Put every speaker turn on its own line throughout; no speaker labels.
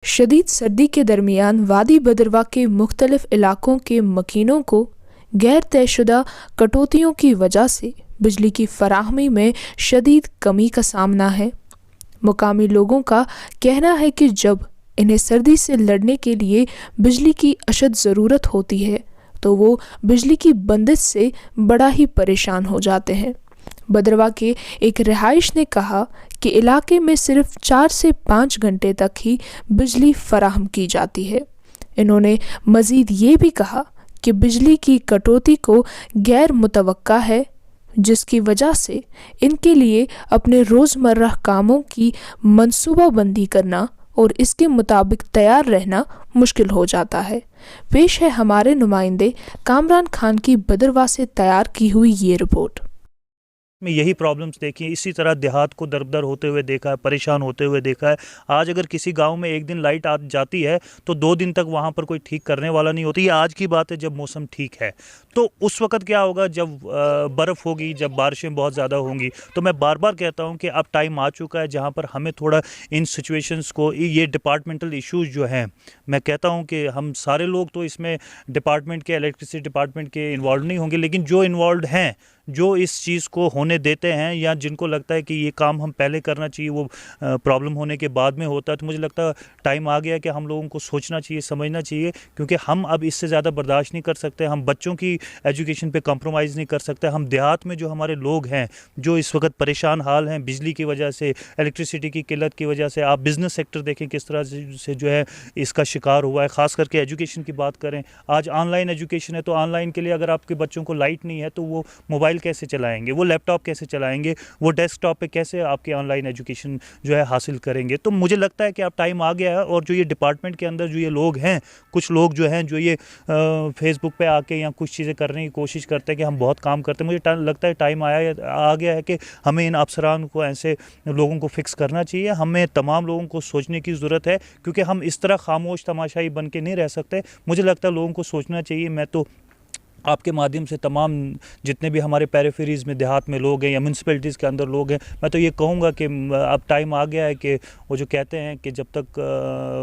शदीद सर्दी के दरमियान वादी भद्रवाह के मुख्तलिफ इलाकों के मकीनों को गैर तयशुदा कटौतियों की वजह से बिजली की फराहमी में शदीद कमी का सामना है। मुकामी लोगों का कहना है कि जब इन्हें सर्दी से लड़ने के लिए बिजली की अशद ज़रूरत होती है तो वो बिजली की बंदिश से बड़ा ही परेशान हो जाते हैं। भद्रवाह के एक रिहाइश ने कहा कि इलाके में सिर्फ 4 से 5 घंटे तक ही बिजली फराहम की जाती है। इन्होंने मज़ीद ये भी कहा कि बिजली की कटौती को गैर मुतवक्का है, जिसकी वजह से इनके लिए अपने रोज़मर्रा कामों की मंसूबाबंदी करना और इसके मुताबिक तैयार रहना मुश्किल हो जाता है। पेश है हमारे नुमाइंदे कामरान खान की भद्रवाह से तैयार की हुई ये रिपोर्ट।
में यही प्रॉब्लम्स देखी हैं। इसी तरह देहात को दरदर होते हुए देखा है, परेशान होते हुए देखा है। आज अगर किसी गांव में एक दिन लाइट आ जाती है तो 2 दिन तक वहां पर कोई ठीक करने वाला नहीं होती। ये आज की बात है जब मौसम ठीक है। तो उस वक्त क्या होगा जब बर्फ़ होगी, जब बारिशें बहुत ज़्यादा होंगी। तो मैं बार बार कहता हूँ कि अब टाइम आ चुका है जहाँ पर हमें थोड़ा इन सिचुएशंस को, ये डिपार्टमेंटल इश्यूज़ जो हैं, मैं कहता हूँ कि हम सारे लोग तो इसमें डिपार्टमेंट के, इलेक्ट्रिसिटी डिपार्टमेंट के इन्वॉल्व नहीं होंगे, लेकिन जो इन्वॉल्व हैं, जो इस चीज़ को होने देते हैं या जिनको लगता है कि ये काम हम पहले करना चाहिए, वो प्रॉब्लम होने के बाद में होता है, तो मुझे लगता है टाइम आ गया कि हम लोगों को सोचना चाहिए, समझना चाहिए, क्योंकि हम अब इससे ज़्यादा बर्दाश्त नहीं कर सकते। हम बच्चों की एजुकेशन पे कंप्रोमाइज़ नहीं कर सकते। हम देहात में जो हमारे लोग हैं, जो इस वक्त परेशान हाल हैं बिजली की वजह से, इलेक्ट्रिसिटी की किल्लत की वजह से, आप बिज़नेस सेक्टर देखें किस तरह से जो है इसका शिकार हुआ है। ख़ास करके एजुकेशन की बात करें, आज ऑनलाइन एजुकेशन है, तो ऑनलाइन के लिए अगर आपके बच्चों को लाइट नहीं है तो वो मोबाइल कैसे चलाएंगे, वो लैपटॉप कैसे चलाएंगे, वो डेस्कटॉप पे कैसे आपके ऑनलाइन एजुकेशन जो है हासिल करेंगे। तो मुझे लगता है कि अब टाइम आ गया है और जो ये डिपार्टमेंट के अंदर जो ये लोग हैं, कुछ लोग जो हैं जो ये फेसबुक पे आके या कुछ चीज़ें करने की कोशिश करते हैं कि हम बहुत काम करते हैं, मुझे लगता है टाइम आ गया है कि हमें इन अफसरान को, ऐसे लोगों को फिक्स करना चाहिए। हमें तमाम लोगों को सोचने की ज़रूरत है, क्योंकि हम इस तरह खामोश तमाशाई बन के नहीं रह सकते। मुझे लगता है लोगों को सोचना चाहिए। मैं तो आपके माध्यम से तमाम जितने भी हमारे पेरिफेरीज़ में देहात में लोग हैं या म्यूनसिपैलिटीज़ के अंदर लोग हैं, मैं तो ये कहूँगा कि अब टाइम आ गया है कि वो जो कहते हैं कि जब तक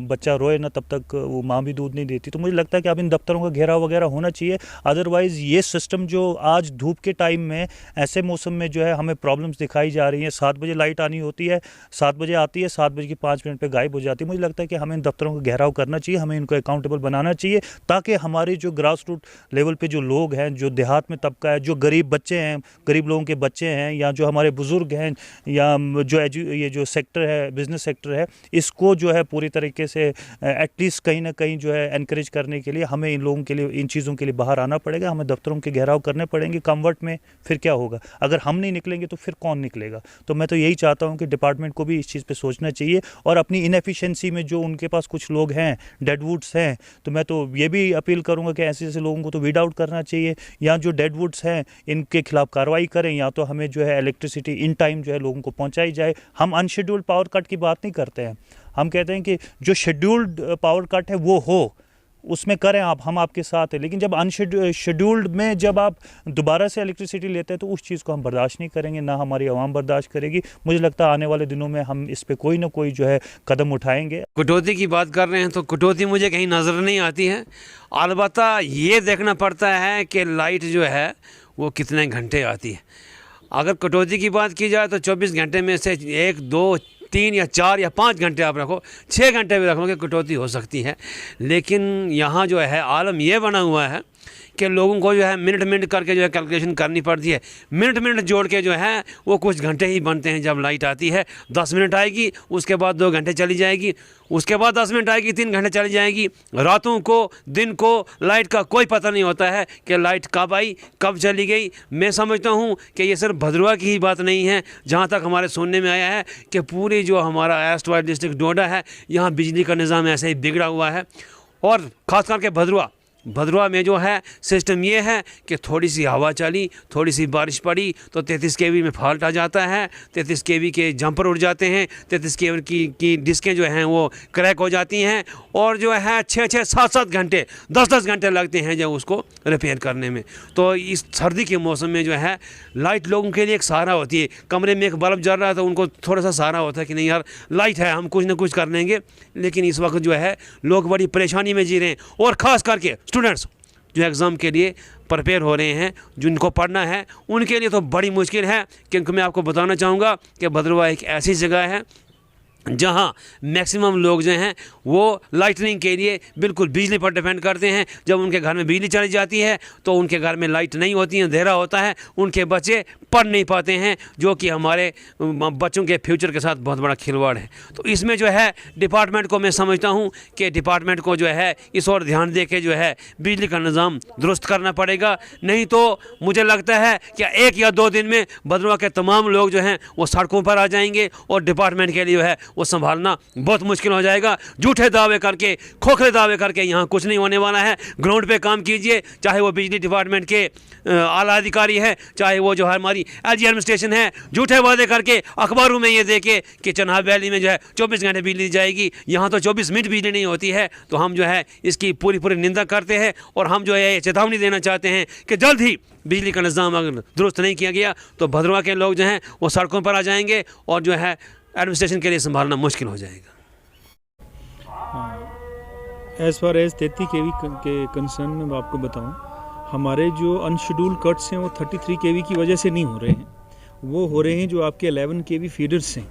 बच्चा रोए ना तब तक वो माँ भी दूध नहीं देती। तो मुझे लगता है कि अब इन दफ्तरों का घेराव वगैरह होना चाहिए। अदरवाइज़ ये सिस्टम जो आज धूप के टाइम में, ऐसे मौसम में जो है हमें प्रॉब्लम्स दिखाई जा रही हैं। 7 बजे लाइट आनी होती है, 7 बजे आती है, 7 बजे की 5 मिनट पर गायब हो जाती है। मुझे लगता है कि हमें इन दफ्तरों का घेराव करना चाहिए, हमें इनको अकाउंटेबल बनाना चाहिए, ताकि हमारे जो ग्रास रूट लेवल पे जो लोग हैं, जो देहात में तबका है, जो गरीब बच्चे हैं, गरीब लोगों के बच्चे हैं, या जो हमारे बुज़ुर्ग हैं, या जो ये जो सेक्टर है, बिज़नेस सेक्टर है, इसको जो है पूरी तरीके से एटलीस्ट कहीं ना कहीं जो है एनकरेज करने के लिए हमें इन लोगों के लिए, इन चीज़ों के लिए बाहर आना पड़ेगा। हमें दफ्तरों के घेराव करने पड़ेंगे कम्वर्ट में। फिर क्या होगा? अगर हम नहीं निकलेंगे तो फिर कौन निकलेगा? तो मैं तो यही चाहता हूँ कि डिपार्टमेंट को भी इस चीज़ पर सोचना चाहिए, और अपनी इनएफिशिएंसी में जो उनके पास कुछ लोग हैं, डेडवुड्स हैं, तो मैं तो ये भी अपील करूँगा कि ऐसे ऐसे लोगों को तो वीड आउट करना चाहिए, या जो डेडवुड्स हैं इनके खिलाफ कार्रवाई करें, या तो हमें जो है इलेक्ट्रिसिटी इन टाइम जो है लोगों को पहुंचाई जाए। हम अनशेड्यूल्ड पावर कट की बात नहीं करते हैं, हम कहते हैं कि जो शेड्यूल्ड पावर कट है वो हो, उसमें करें आप, हम आपके साथ हैं। लेकिन जब अनशेड्यूल्ड में जब आप दोबारा से इलेक्ट्रिसिटी लेते हैं तो उस चीज़ को हम बर्दाश्त नहीं करेंगे, ना हमारी आवाम बर्दाश्त करेगी। मुझे लगता है आने वाले दिनों में हम इस पर कोई ना कोई जो है कदम उठाएंगे।
कटौती की बात कर रहे हैं तो कटौती मुझे कहीं नज़र नहीं आती है। अलबत्ता ये देखना पड़ता है कि लाइट जो है वो कितने घंटे आती है। अगर कटौती की बात की जाए तो 24 घंटे में से 1, 2, 3 या 4 या 5 घंटे आप रखो, 6 घंटे भी रखोगे कटौती हो सकती है। लेकिन यहाँ जो है आलम ये बना हुआ है कि लोगों को जो है मिनट मिनट करके जो है कैलकुलेशन करनी पड़ती है। मिनट मिनट जोड़ के जो है वो कुछ घंटे ही बनते हैं। जब लाइट आती है 10 मिनट आएगी, उसके बाद 2 घंटे चली जाएगी, उसके बाद 10 मिनट आएगी, 3 घंटे चली जाएगी। रातों को, दिन को लाइट का कोई पता नहीं होता है कि लाइट कब आई, कब चली गई। मैं समझता हूँ कि ये सिर्फ भद्रवाह की ही बात नहीं है। जहाँ तक हमारे सुनने में आया है कि पूरी जो हमारा ईस्ट वाइड डिस्ट्रिक्ट डोडा है, यहाँ बिजली का निज़ाम ऐसे ही बिगड़ा हुआ है। और ख़ास करके भद्रवाह, भद्रवा में जो है सिस्टम ये है कि थोड़ी सी हवा चली, थोड़ी सी बारिश पड़ी तो 33 केवी में फॉल्ट आ जाता है, 33 केवी के जंपर उड़ जाते हैं, 33 केवी की डिस्कें जो हैं वो क्रैक हो जाती हैं और जो है 6-6, 7-7 घंटे, 10-10 घंटे लगते हैं जब उसको रिपेयर करने में। तो इस सर्दी के मौसम में जो है लाइट लोगों के लिए एक सहारा होती है। कमरे में एक बल्ब जल रहा है तो उनको थोड़ा सा सहारा होता है कि नहीं यार लाइट है, हम कुछ ना कुछ कर लेंगे। लेकिन इस वक्त जो है लोग बड़ी परेशानी में जी रहे हैं और ख़ास करके स्टूडेंट्स जो एग्ज़ाम के लिए प्रिपेयर हो रहे हैं, जिनको पढ़ना है उनके लिए तो बड़ी मुश्किल है। क्योंकि मैं आपको बताना चाहूँगा कि भद्रवा एक ऐसी जगह है जहाँ मैक्सिमम लोग जो हैं वो लाइटनिंग के लिए बिल्कुल बिजली पर डिपेंड करते हैं। जब उनके घर में बिजली चली जाती है तो उनके घर में लाइट नहीं होती है, अंधेरा होता है, उनके बच्चे पढ़ नहीं पाते हैं, जो कि हमारे बच्चों के फ्यूचर के साथ बहुत बड़ा खिलवाड़ है। तो इसमें जो है डिपार्टमेंट को मैं समझता हूँ कि डिपार्टमेंट को जो है इस और ध्यान दे के जो है बिजली का निज़ाम दुरुस्त करना पड़ेगा। नहीं तो मुझे लगता है कि 1 या 2 दिन में भद्रवा के तमाम लोग जो हैं वो सड़कों पर आ जाएंगे और डिपार्टमेंट के लिए जो है वो संभालना बहुत मुश्किल हो जाएगा। झूठे दावे करके, खोखले दावे करके यहाँ कुछ नहीं होने वाला है। ग्राउंड पे काम कीजिए, चाहे वो बिजली डिपार्टमेंट के आला अधिकारी है, चाहे वो जो है हमारी एलजी एडमिनिस्ट्रेशन है। झूठे वादे करके अखबारों में ये देखे कि चनाब वैली में जो है 24 घंटे बिजली दी जाएगी, यहाँ तो 24 मिनट बिजली नहीं होती है। तो हम जो है इसकी पूरी निंदा करते हैं और हम जो है ये चेतावनी देना चाहते हैं कि जल्द ही बिजली का निज़ाम अगर दुरुस्त नहीं किया गया तो भद्रवा के लोग जो हैं वो सड़कों पर आ जाएंगे और जो है एडमिनिस्ट्रेशन के लिए संभालना मुश्किल हो जाएगा।
एज़ फार एज़ 33 केवी के कंसर्न में मैं आपको बताऊं, हमारे जो अनशेड्यूल्ड कट्स हैं वो 33 केवी की वजह से नहीं हो रहे हैं, वो हो रहे हैं जो आपके 11 केवी फीडर्स हैं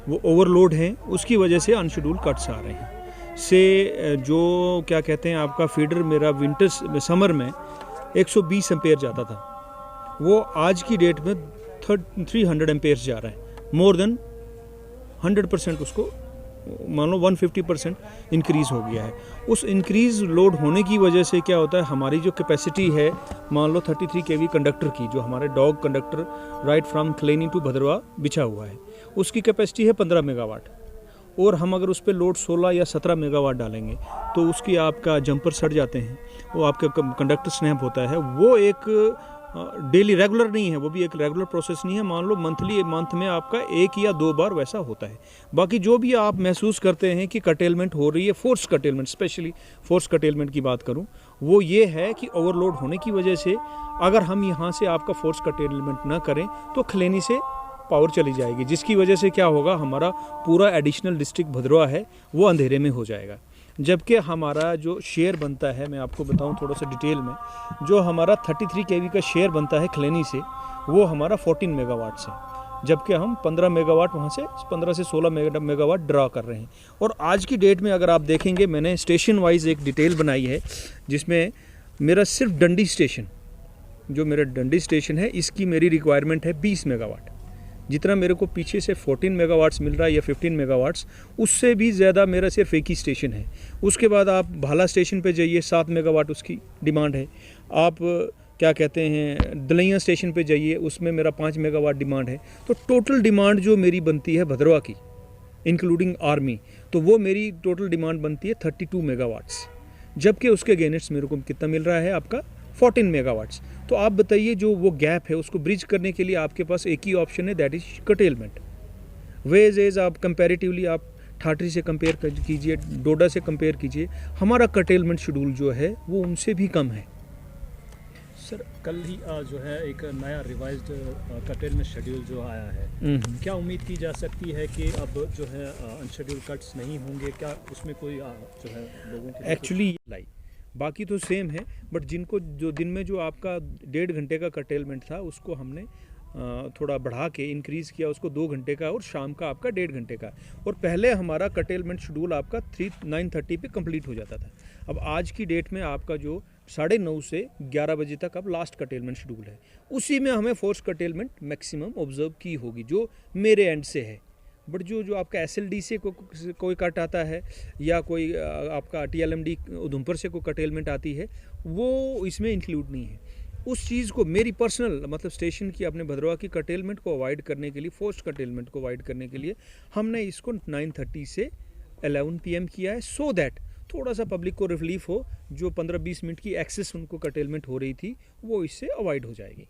वो ओवरलोड हैं, उसकी वजह से अनशेड्यूल्ड कट्स आ रहे हैं। से जो क्या कहते हैं आपका फीडर मेरा विंटर समर में 120 एम्पेयर जाता था, वो आज की डेट में 300 एम्पेयर जा रहा है। मोर देन 100% उसको मान लो 150% इंक्रीज़ हो गया है। उस इंक्रीज़ लोड होने की वजह से क्या होता है, हमारी जो कैपेसिटी है मान लो 33 केवी कंडक्टर की, जो हमारे dog conductor right from Khaleni to Bhadrava बिछा हुआ है, उसकी कैपेसिटी है 15 मेगावाट। और हम अगर उस पर लोड 16 या 17 मेगावाट डालेंगे तो उसकी आपका जंपर सड़ जाते हैं, वो आपका कंडक्टर स्नैप होता है। वो एक डेली रेगुलर नहीं है, वो भी एक रेगुलर प्रोसेस नहीं है। मान लो मंथ में आपका 1 या 2 बार वैसा होता है। बाकी जो भी आप महसूस करते हैं कि कटेलमेंट हो रही है, फोर्स कटेलमेंट, स्पेशली फोर्स कटेलमेंट की बात करूं, वो ये है कि ओवरलोड होने की वजह से अगर हम यहाँ से आपका फोर्स कटेलमेंट ना करें तो खलेनी से पावर चली जाएगी, जिसकी वजह से क्या होगा, हमारा पूरा एडिशनल डिस्ट्रिक्ट भद्रवा है वो अंधेरे में हो जाएगा। जबकि हमारा जो शेयर बनता है, मैं आपको बताऊं थोड़ा सा डिटेल में, जो हमारा 33 केवी का शेयर बनता है खलेनी से, वो हमारा 14 मेगावाट से, जबकि हम 15 मेगावाट वहाँ से 15 से 16 मेगावाट ड्रा कर रहे हैं। और आज की डेट में अगर आप देखेंगे, मैंने स्टेशन वाइज एक डिटेल बनाई है जिसमें मेरा सिर्फ डंडी स्टेशन, जो मेरा डंडी स्टेशन है, इसकी मेरी रिक्वायरमेंट है 20 मेगावाट। जितना मेरे को पीछे से 14 मेगावाट्स मिल रहा है या 15 मेगावाट्स, उससे भी ज़्यादा मेरा सिर्फ एक ही स्टेशन है। उसके बाद आप भाला स्टेशन पे जाइए, 7 मेगावाट उसकी डिमांड है। आप क्या कहते हैं दलैया स्टेशन पे जाइए, उसमें मेरा 5 मेगावाट डिमांड है। तो टोटल डिमांड जो मेरी बनती है भद्रवा की इंक्लूडिंग आर्मी, तो वो मेरी टोटल डिमांड बनती है 32 मेगावाट्स, जबकि उसके अगेंस्ट मेरे को कितना मिल रहा है आपका 14 मेगावाट्स। तो आप बताइए, जो वो गैप है उसको ब्रिज करने के लिए आपके पास एक ही ऑप्शन है, दैट इज कटेलमेंट। वेज एज आप कंपैरेटिवली आप ठाठरी से कंपेयर कीजिए, डोडा से कंपेयर कीजिए, हमारा कटेलमेंट शेड्यूल जो है वो उनसे भी कम है।
सर कल ही जो है एक नया रिवाइज्ड कटेलमेंट शेड्यूल जो आया है, क्या उम्मीद की जा सकती है कि अब जो है अनशेड्यूल्ड कट्स नहीं होंगे? क्या उसमें कोई जो है लोगों की
एक्चुअली लाई बाकी तो सेम है, बट जिनको जो दिन में जो आपका 1.5 घंटे का कटेलमेंट था उसको हमने थोड़ा बढ़ा के इंक्रीज़ किया, उसको 2 घंटे का, और शाम का आपका 1.5 घंटे का। और पहले हमारा कटेलमेंट शेड्यूल आपका 9:30 पे कंप्लीट हो जाता था। अब आज की डेट में आपका जो 9:30 से 11 बजे तक अब लास्ट कटेलमेंट शेड्यूल है, उसी में हमें फोर्स कटेलमेंट मैक्सिमम ऑब्जर्व की होगी, जो मेरे एंड से है। बट जो आपका SLD से कोई कट आता है या कोई आपका TLMD उधमपुर से कोई कटेलमेंट आती है, वो इसमें इंक्लूड नहीं है। उस चीज़ को मेरी पर्सनल मतलब स्टेशन की अपने भद्रवा की कटेलमेंट को अवॉइड करने के लिए, फोर्स कटेलमेंट को अवॉइड करने के लिए हमने इसको 9:30 से 11 PM किया है, सो दैट थोड़ा सा पब्लिक को रिलीफ हो, जो 15-20 मिनट की एक्सेस उनको कटेलमेंट हो रही थी वो इससे अवॉइड हो जाएगी।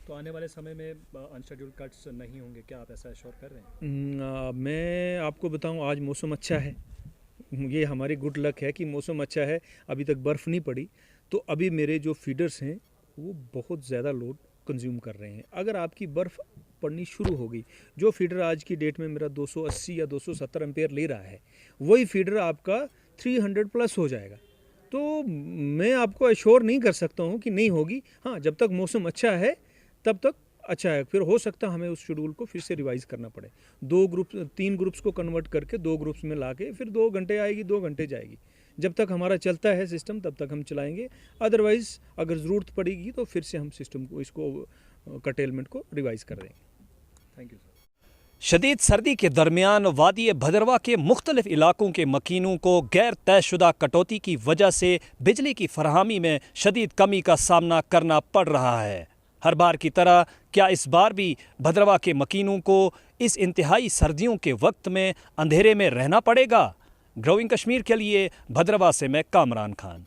तो आने वाले समय में अनशेड्यूल्ड कट्स नहीं होंगे, क्या आप ऐसा एश्योर कर रहे हैं?
मैं आपको बताऊं, आज मौसम अच्छा है, ये हमारी गुड लक है कि मौसम अच्छा है, अभी तक बर्फ़ नहीं पड़ी, तो अभी मेरे जो फीडर्स हैं वो बहुत ज़्यादा लोड कंज्यूम कर रहे हैं। अगर आपकी बर्फ़ पड़नी शुरू होगी, जो फीडर आज की डेट में मेरा 280 या 270 एम्पेयर ले रहा है, वही फीडर आपका 300 प्लस हो जाएगा। तो मैं आपको एश्योर नहीं कर सकता हूँ कि नहीं होगी। हाँ, जब तक मौसम अच्छा है तब तक अच्छा है, फिर हो सकता है हमें उस शेड्यूल को फिर से रिवाइज़ करना पड़े, 3 ग्रुप्स को कन्वर्ट करके 2 ग्रुप्स में लाके फिर 2 घंटे आएगी, 2 घंटे जाएगी। जब तक हमारा चलता है सिस्टम तब तक हम चलाएंगे, अदरवाइज़ अगर ज़रूरत पड़ेगी तो फिर से हम सिस्टम को, इसको कटेलमेंट को रिवाइज़ कर देंगे।
Thank you sir.
शदीद सर्दी के दरमियान वादी भदरवा के मुख्तलिफ इलाकों के मकीनों को गैर तयशुदा कटौती की वजह से बिजली की फराहमी में शदीद कमी का सामना करना पड़ रहा है। हर बार की तरह क्या इस बार भी भदरवा के मकीनों को इस इंतहाई सर्दियों के वक्त में अंधेरे में रहना पड़ेगा? ग्रोइंग कश्मीर के लिए भदरवा से मैं कामरान खान।